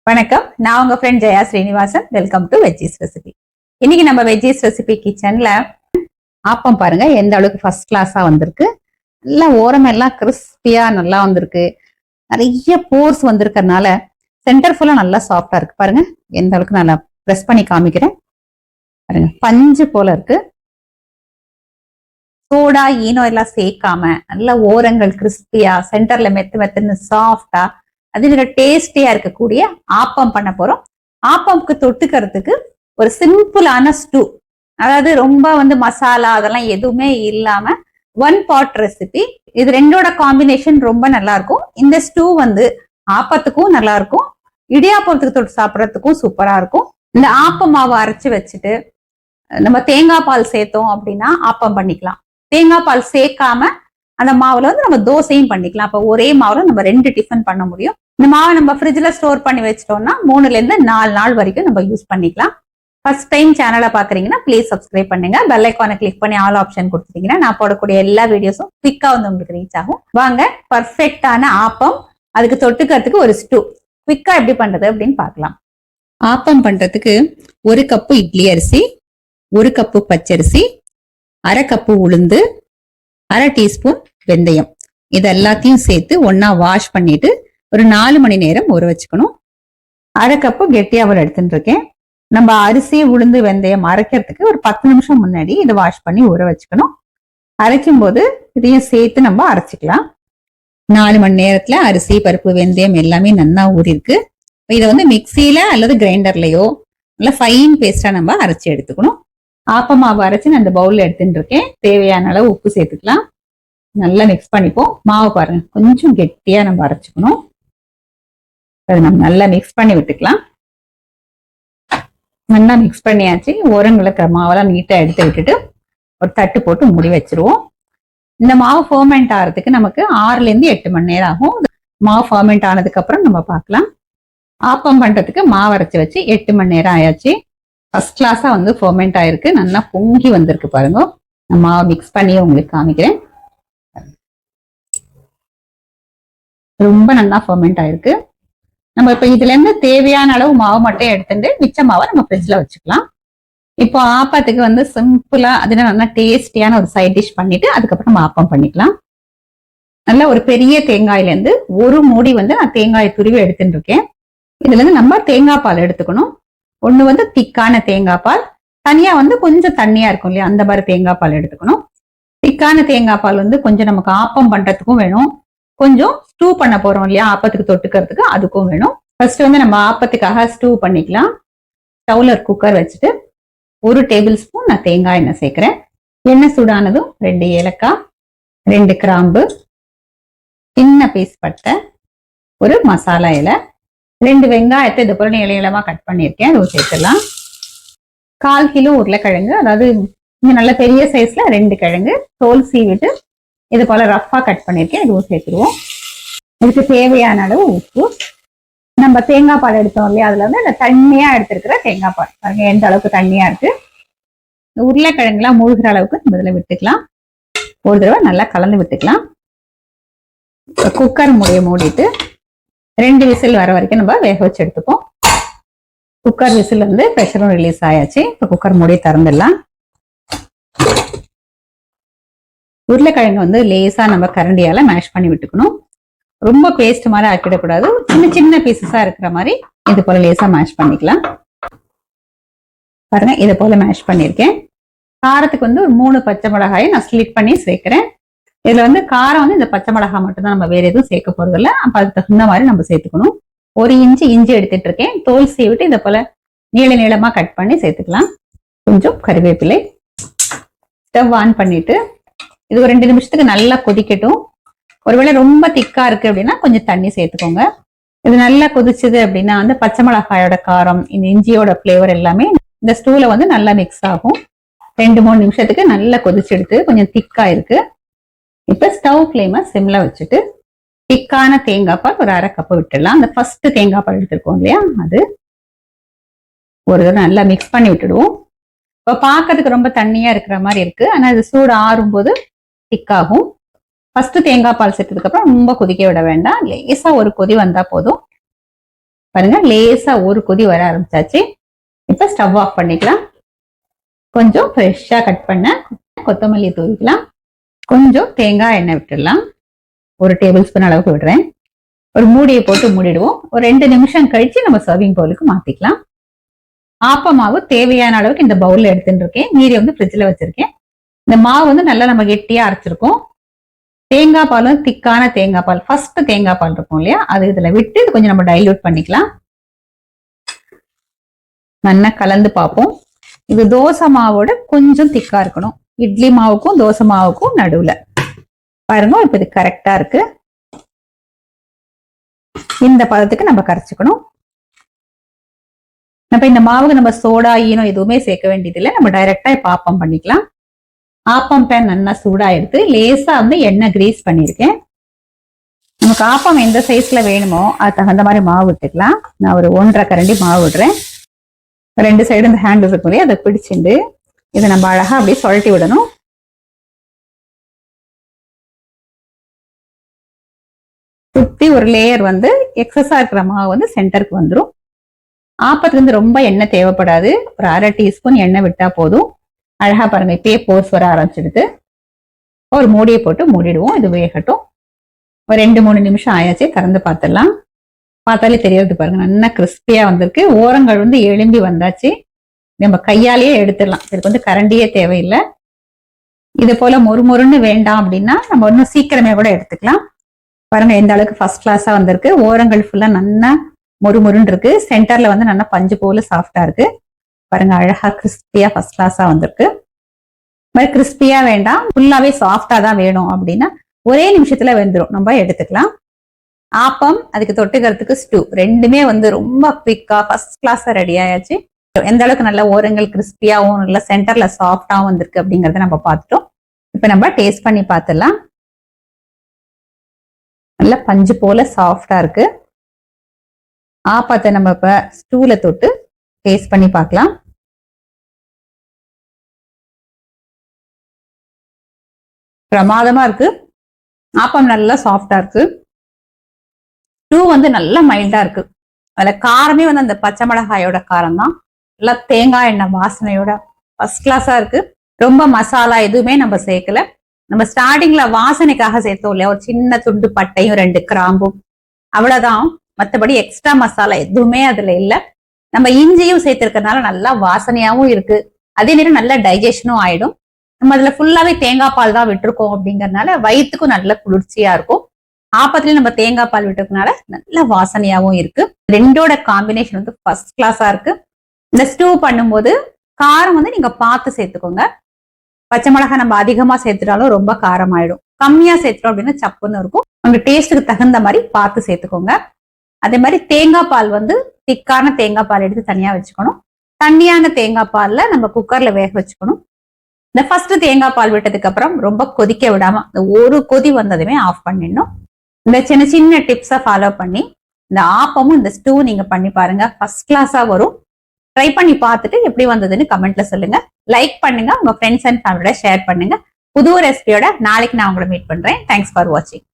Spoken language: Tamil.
வணக்கம், நான் உங்க friend Jaya Srinivasan. Welcome to veggies recipe. இன்னைக்கு நம்ம வெஜ்ஜீஸ் ரெசிபி கிச்சன்ல ஆப்பம் பாருங்க எந்த அளவுக்கு ஃபர்ஸ்ட் கிளாஸா வந்திருக்கு. நல்லா ஓரம் எல்லாம் கிறிஸ்பியா நல்லா வந்திருக்கு. நிறைய போர்ஸ் வந்திருக்கிறதுனால சென்டர் ஃபுல்லா நல்லா சாஃப்டா இருக்கு. பாருங்க எந்த அளவுக்கு நான் ப்ரெஸ் பண்ணி காமிக்கிறேன். பாருங்க பஞ்சு போல இருக்கு. சோடா ஈனோ எல்லாம் சேர்க்காம நல்ல ஓரங்கள் கிறிஸ்பியா, சென்டர்ல மெத்துன்னு சாஃப்டா, அது டேஸ்டியா இருக்கக்கூடிய ஆப்பம் பண்ண போறோம். ஆப்பம்க்கு தொட்டுக்கிறதுக்கு ஒரு சிம்பிளான ஸ்டூ, அதாவது ரொம்ப மசாலா அதெல்லாம் எதுவுமே இல்லாம ஒன் பாட் ரெசிபி. இது ரெண்டோட காம்பினேஷன் ரொம்ப நல்லா இருக்கும். இந்த ஸ்டூ ஆப்பத்துக்கும் நல்லா இருக்கும், இடியாப்பத்துக்கு தொட்டு சாப்பிட்றதுக்கும் சூப்பரா இருக்கும். இந்த ஆப்ப மாவை அரைச்சு வச்சுட்டு நம்ம தேங்காய் பால் சேர்த்தோம் அப்படின்னா ஆப்பம் பண்ணிக்கலாம். தேங்காய் பால் சேர்க்காம அந்த மாவுல நம்ம தோசையும் பண்ணிக்கலாம். அப்ப ஒரே மாவுல நம்ம 2 டிஃபன் பண்ண முடியும். இந்த மாவை நம்ம ஃப்ரிட்ஜ்ல ஸ்டோர் பண்ணி வச்சிட்டோம்னா 3ல இருந்து 4 நாள் வரைக்கும் நம்ம யூஸ் பண்ணிக்கலாம். ஃபர்ஸ்ட் டைம் சேனலை பாக்குறீங்கன்னா ப்ளீஸ் சப்ஸ்கிரைப் பண்ணுங்க. பெல் ஐக்கானை கிளிக் பண்ணி ஆல் ஆப்ஷன் கொடுத்துட்டீங்கன்னா நான் போடக்கூடிய எல்லா வீடியோஸும் குவிக்கா உங்களுக்கு ரீச் ஆகும். வாங்க பர்ஃபெக்டான ஆப்பம், அதுக்கு தொட்டுக்கிறதுக்கு ஒரு ஸ்டூ குவிக்கா எப்படி பண்றது அப்படின்னு பார்க்கலாம். ஆப்பம் பண்றதுக்கு 1 கப்பு இட்லி அரிசி, 1 கப்பு பச்சரிசி, 1/2 கப்பு உளுந்து, 1/2 டீஸ்பூன் வெந்தயம், இது எல்லாத்தையும் சேர்த்து ஒன்னா வாஷ் பண்ணிட்டு ஒரு 4 மணி நேரம் ஊற வச்சுக்கணும். 1/2 கப்பு கெட்டியாவல் எடுத்துட்டு இருக்கேன். நம்ம அரிசி உளுந்து வெந்தயம் அரைக்கிறதுக்கு ஒரு 10 நிமிஷம் முன்னாடி இதை வாஷ் பண்ணி ஊற வச்சுக்கணும். அரைக்கும் போது இதையும் சேர்த்து நம்ம அரைச்சிக்கலாம். 4 மணி நேரத்துல அரிசி பருப்பு வெந்தயம் எல்லாமே நல்லா ஊறிருக்கு. இதை மிக்சியில அல்லது கிரைண்டர்லயோ நல்லா ஃபைன் பேஸ்டா நம்ம அரைச்சி எடுத்துக்கணும். ஆப்ப மாவு அரைச்சு நான் இந்த பவுல்ல எடுத்துட்டு இருக்கேன். தேவையான அளவு உப்பு சேர்த்துக்கலாம். நல்லா மிக்ஸ் பண்ணிப்போம். மாவு பாருங்க கொஞ்சம் கெட்டியா நம்ம அரைச்சுக்கணும். நம்ம நல்லா மிக்ஸ் பண்ணி விட்டுக்கலாம். நல்லா மிக்ஸ் பண்ணியாச்சு. ஓரங்களுக்கு மாவெல்லாம் நீட்டா எடுத்து விட்டுட்டு ஒரு தட்டு போட்டு மூடி வச்சிருவோம். இந்த மாவு ஃபர்மெண்ட் ஆகிறதுக்கு நமக்கு 6ல இருந்து 8 மணி நேரம் ஆகும். மாவு ஃபர்மெண்ட் ஆனதுக்கு அப்புறம் நம்ம பார்க்கலாம். ஆப்பம் பண்றதுக்கு மாவு அரைச்சு வச்சு 8 மணி நேரம் ஆயாச்சு. ஃபர்ஸ்ட் கிளாஸா ஃபர்மெண்ட் ஆயிருக்கு. நல்லா பொங்கி வந்திருக்கு பாருங்க. நான் மாவை மிக்ஸ் பண்ணி உங்களுக்கு காமிக்கிறேன். ரொம்ப நல்லா ஃபர்மெண்ட் ஆயிருக்கு. நம்ம இப்ப இதுல இருந்து தேவையான அளவு மாவு மட்டும் எடுத்துட்டு மிச்ச மாவை நம்ம ஃப்ரிட்ஜ்ல வச்சுக்கலாம். இப்போ ஆப்பத்துக்கு சிம்பிளா அதுல நல்லா டேஸ்டியான ஒரு சைட் டிஷ் பண்ணிட்டு அதுக்கப்புறம் நம்ம ஆப்பம் பண்ணிக்கலாம். நல்ல ஒரு பெரிய தேங்காயில இருந்து ஒரு மூடி நான் தேங்காய் துருவி எடுத்துட்டு இருக்கேன். இதுல இருந்து நம்ம தேங்காய் பால் எடுத்துக்கணும். ஒண்ணு திக்கான தேங்காய் பால், தனியா கொஞ்சம் தண்ணியா இருக்கும் இல்லையா, அந்த மாதிரி தேங்காய் பால் எடுத்துக்கணும். திக்கான தேங்காய் பால் கொஞ்சம் நமக்கு ஆப்பம் பண்றதுக்கும் வேணும், கொஞ்சம் ஸ்டூ பண்ண போறோம் இல்லையா ஆப்பத்துக்கு தொட்டுக்கிறதுக்கு அதுக்கும் வேணும். ஃபர்ஸ்ட் நம்ம ஆப்பத்துக்காக ஸ்டூ பண்ணிக்கலாம். ஸ்டவ்ல குக்கர் வச்சுட்டு 1 டேபிள் ஸ்பூன் நான் தேங்காய் எண்ணெய் சேர்க்கிறேன். எண்ணெய் சூடானதும் 2 ஏலக்காய், 2 கிராம்பு, சின்ன பீஸ் பட்டை, ஒரு மசாலா இலை, 2 வெங்காயத்தை இது போல இலையிலமா கட் பண்ணியிருக்கேன், அது சேர்த்துலாம். 1/4 கிலோ உருளைக்கிழங்கு, அதாவது இங்க நல்ல பெரிய சைஸ்ல 2 கிழங்கு தோல் சீவிட்டு இது போல ரஃபா கட் பண்ணிருக்கேன், இதுவும் சேர்த்துருவோம். இதுக்கு தேவையான அளவு உப்பு. நம்ம தேங்காய் பால் எடுத்தோம் இல்லையா, அதுல இந்த தண்ணியா எடுத்திருக்கிற தேங்காய் பால் பாருங்க எந்த அளவுக்கு தண்ணியா இருக்கு. உருளைக்கிழங்குலாம் மூழ்கிற அளவுக்கு நம்ம இதுல விட்டுக்கலாம். ஒரு தடவை நல்லா கலந்து விட்டுக்கலாம். குக்கர் மூடிட்டு 2 விசில் வர வரைக்கும் நம்ம வேக வச்சு எடுத்துப்போம். குக்கர் விசில் ப்ரெஷரும் ரிலீஸ் ஆயாச்சு. இப்போ குக்கர் மூடி திறந்துடலாம். உருளைக்கிழங்கு லேசா நம்ம கரண்டியால மேஷ் பண்ணி விட்டுக்கணும். ரொம்ப பேஸ்ட் மாதிரி ஆக்கிடக்கூடாது. சின்ன சின்ன பீசஸா இருக்கிற மாதிரி இது போல லேசா மேஷ் பண்ணிக்கலாம். பாருங்க இது போல மேஷ் பண்ணிருக்கேன். காரத்துக்கு ஒரு 3 பச்சை மிளகாயை நான் ஸ்லிட் பண்ணி சேர்க்கிறேன். இதுல காரம் இந்த பச்சை மிளகாய் மட்டும் தான், நம்ம வேற எதுவும் சேர்க்க போறது இல்லை. அப்ப அதுக்கு தகுந்த மாதிரி நம்ம சேர்த்துக்கணும். 1 இன்ச்சு இஞ்சி எடுத்துட்டு இருக்கேன். தோல் சீவிட்டு இதை போல நீளமா கட் பண்ணி சேர்த்துக்கலாம். கொஞ்சம் கறிவேப்பிலை. ஸ்டவ் ஆன் பண்ணிட்டு இது ஒரு 2 நிமிஷத்துக்கு நல்லா கொதிக்கட்டும். ஒருவேளை ரொம்ப திக்கா இருக்கு அப்படின்னா கொஞ்சம் தண்ணி சேர்த்துக்கோங்க. இது நல்லா கொதிச்சுது அப்படின்னா பச்சை மிளகாயோட காரம், இந்த இஞ்சியோட பிளேவர் எல்லாமே இந்த ஸ்டூல நல்லா மிக்ஸ் ஆகும். 2-3 நிமிஷத்துக்கு நல்லா கொதிச்செடுத்து கொஞ்சம் திக்கா இருக்கு. இப்ப ஸ்டவ் ஃப்ளேமை சிம்ல வச்சுட்டு திக்கான தேங்காய் பால் ஒரு 1/2 கப் விட்டுடலாம். அந்த ஃபர்ஸ்ட் தேங்காய் பால் எடுத்துருக்கோம் இல்லையா, அது ஒரு தடவை நல்லா மிக்ஸ் பண்ணி விட்டுடுவோம். இப்ப பாக்கிறதுக்கு ரொம்ப தண்ணியா இருக்கிற மாதிரி இருக்கு, ஆனா இது சூடு ஆறும் போது திக்காகும். ஃபர்ஸ்ட் தேங்காய் பால் சேர்த்ததுக்கு அப்புறம் ரொம்ப கொதிக்க விட வேண்டாம். லேசா ஒரு கொதி வந்தா போதும். பாருங்க லேசா ஒரு கொதி வர ஆரம்பிச்சாச்சு. இப்ப ஸ்டவ் ஆஃப் பண்ணிக்கலாம். கொஞ்சம் ஃப்ரெஷ்ஷா கட் பண்ண கொத்தமல்லி தூவிக்கலாம். கொஞ்சம் தேங்காய் எண்ணெய் விட்டுடலாம். 1 டேபிள் ஸ்பூன் அளவுக்கு விடுறேன். ஒரு மூடியை போட்டு மூடிடுவோம். ஒரு 2 நிமிஷம் கழிச்சு நம்ம சர்விங் பவுலுக்கு மாத்திக்கலாம். ஆப்ப மாவு தேவையான அளவுக்கு இந்த பவுல்ல எடுத்துட்டு இருக்கேன். மீதி வந்து ஃப்ரிட்ஜ்ல வச்சிருக்கேன். இந்த மாவு வந்து நல்லா நம்ம கெட்டியா அரைச்சிருக்கோம். தேங்காய் பாலும் திக்கான தேங்காய் பால், ஃபர்ஸ்ட் தேங்காய் பால் இருக்கும் இல்லையா, அது இதுல விட்டு இது கொஞ்சம் நம்ம டைல்யூட் பண்ணிக்கலாம். நல்லா கலந்து பார்ப்போம். இது தோசை மாவோட கொஞ்சம் திக்கா இருக்கணும். இட்லி மாவுக்கும் தோசை மாவுக்கும் நடுவுல பாருங்க. இப்ப இது கரெக்டா இருக்கு. இந்த பதத்துக்கு நம்ம கரைச்சுக்கணும். இப்ப இந்த மாவுக்கு நம்ம சோடா ஈனம் எதுவுமே சேர்க்க வேண்டியது இல்லை. நம்ம டைரக்டா இப்ப ஆப்பம் பண்ணிக்கலாம். ஆப்பம் பேன் நல்லா சூடாயிடுது. லேசா வந்து எண்ணெய் கிரீஸ் பண்ணிருக்கேன். நமக்கு ஆப்பம் எந்த சைஸ்ல வேணுமோ அது தகுந்த மாதிரி மாவு விட்டுக்கலாம். நான் ஒரு 1.5 கரண்டி மாவு விடுறேன். 2 சைடு இந்த ஹேண்டில் இருக்கும், அதை பிடிச்சிட்டு இதை நம்ம அழகா அப்படியே சுழட்டி விடணும். சுத்தி ஒரு லேயர் வந்து எக்ஸஸா இருக்கிற மாவு வந்து சென்டருக்கு வந்துடும். ஆப்பத்துல இருந்து ரொம்ப எண்ணெய் தேவைப்படாது. ஒரு 1/2 டீஸ்பூன் எண்ணெய் விட்டா போதும். அழகா பாருங்க இப்பயே போர்ஸ் வர ஆரம்பிச்சிடுது. ஒரு மூடியை போட்டு மூடிடுவோம். இது வேகட்டும். ஒரு 2-3 நிமிஷம் ஆயாச்சு. திறந்து பார்த்துடலாம். பார்த்தாலே தெரியாது பாருங்க, நல்லா கிறிஸ்பியா வந்திருக்கு. ஓரங்கள் வந்து எலும்பி வந்தாச்சு. நம்ம கையாலேயே எடுத்துடலாம். இதுக்கு வந்து கரண்டியே தேவையில்லை. இது போல மொறுமொறுன்னு வேண்டாம் அப்படின்னா நம்ம இன்னும் சீக்கிரமே கூட எடுத்துக்கலாம். பாருங்க எந்த அளவுக்கு ஃபர்ஸ்ட் கிளாஸா வந்திருக்கு. ஓரங்கள் ஃபுல்லா நல்லா மொறுமொறுன்னு இருக்கு. சென்டர்ல வந்து நல்லா பஞ்சு போல சாஃப்டா இருக்கு. பாருங்க அழகா கிறிஸ்பியா ஃபர்ஸ்ட் கிளாஸா வந்திருக்கு. மாதிரி கிறிஸ்பியா வேண்டாம், ஃபுல்லாவே சாஃப்டா தான் வேணும் அப்படின்னா ஒரே நிமிஷத்துல வெந்துடும். நம்ம எடுத்துக்கலாம். ஆப்பம் அதுக்கு தொட்டுக்கிறதுக்கு ஸ்டூ ரெண்டுமே வந்து ரொம்ப குவிக்கா ஃபர்ஸ்ட் கிளாஸா ரெடி ஆயாச்சு. எந்த அளவுக்கு நல்ல ஓரங்கள் கிறிஸ்பியாவும் நல்ல சென்டர்ல சாஃப்டாவும் வந்திருக்கு அப்படிங்கறத நம்ம பார்த்துட்டோம். இப்ப நம்ம டேஸ்ட் பண்ணி பார்த்துடலாம். நல்ல பஞ்சு போல சாஃப்டா இருக்கு. ஆப்பத்தை நம்ம இப்ப ஸ்டூல தொட்டு டேஸ்ட் பண்ணி பார்க்கலாம். பிரமாதமா இருக்கு. ஆப்பம் நல்லா சாஃப்டா இருக்கு. ஸ்டூ வந்து நல்லா மைல்டா இருக்கு. அதுல காரமே வந்து அந்த பச்சை மிளகாயோட காரம் தான். நல்லா தேங்காய் எண்ணெய் வாசனையோட ஃபர்ஸ்ட் கிளாஸா இருக்கு. ரொம்ப மசாலா எதுவுமே நம்ம சேர்க்கல. நம்ம ஸ்டார்டிங்ல வாசனைக்காக சேர்த்தோம் இல்லையா, ஒரு சின்ன துண்டு பட்டையும் 2 கிராம்பும், அவ்வளவுதான். மற்றபடி எக்ஸ்ட்ரா மசாலா எதுவுமே அதுல இல்ல. நம்ம இஞ்சியும் சேர்த்திருக்கிறதுனால நல்லா வாசனையாவும் இருக்கு. அதே நேரம் நல்ல டைஜஷனும் ஆயிடும். நம்ம அதுல ஃபுல்லாவே தேங்காய் பால் தான் விட்டுருக்கோம் அப்படிங்கறதுனால வயிற்றுக்கும் நல்ல குளிர்ச்சியா இருக்கும். ஆப்பத்துலயும் நம்ம தேங்காய் பால் விட்டுறதுனால நல்ல வாசனையாவும் இருக்கு. ரெண்டோட காம்பினேஷன் வந்து ஃபர்ஸ்ட் கிளாஸா இருக்கு. இந்த ஸ்டூ பண்ணும்போது காரம் வந்து நீங்க பார்த்து சேர்த்துக்கோங்க. பச்சை மிளகாய் நம்ம அதிகமா சேர்த்துட்டாலும் ரொம்ப காரம் ஆயிடும். கம்மியா சேர்த்துட்டோம் அப்படின்னா சப்புன்னு இருக்கும். உங்க டேஸ்ட்டுக்கு தகுந்த மாதிரி பார்த்து சேர்த்துக்கோங்க. அதே மாதிரி தேங்காய் பால் வந்து திக்கான தேங்காய் பால் எடுத்து தனியா வச்சுக்கணும். தண்ணியான தேங்காய் பால்ல நம்ம குக்கர்ல வேக வச்சுக்கணும். இந்த ஃபர்ஸ்ட் தேங்காய் பால் விட்டதுக்கு அப்புறம் ரொம்ப கொதிக்க விடாம இந்த ஒரு கொதி வந்ததுமே ஆஃப் பண்ணிடணும். இந்த சின்ன சின்ன டிப்ஸை ஃபாலோ பண்ணி இந்த ஆப்பமும் இந்த ஸ்டூ நீங்க பண்ணி பாருங்க. ஃபர்ஸ்ட் கிளாஸா வரும். ட்ரை பண்ணி பார்த்துட்டு எப்படி வந்ததுன்னு கமெண்ட்ல சொல்லுங்க. லைக் பண்ணுங்க. உங்க ஃப்ரெண்ட்ஸ் அண்ட் ஃபேமிலியோட ஷேர் பண்ணுங்க. புது ரெசிபியோட நாளைக்கு நான் உங்களை மீட் பண்றேன். தேங்க்ஸ் ஃபார் வாட்சிங்.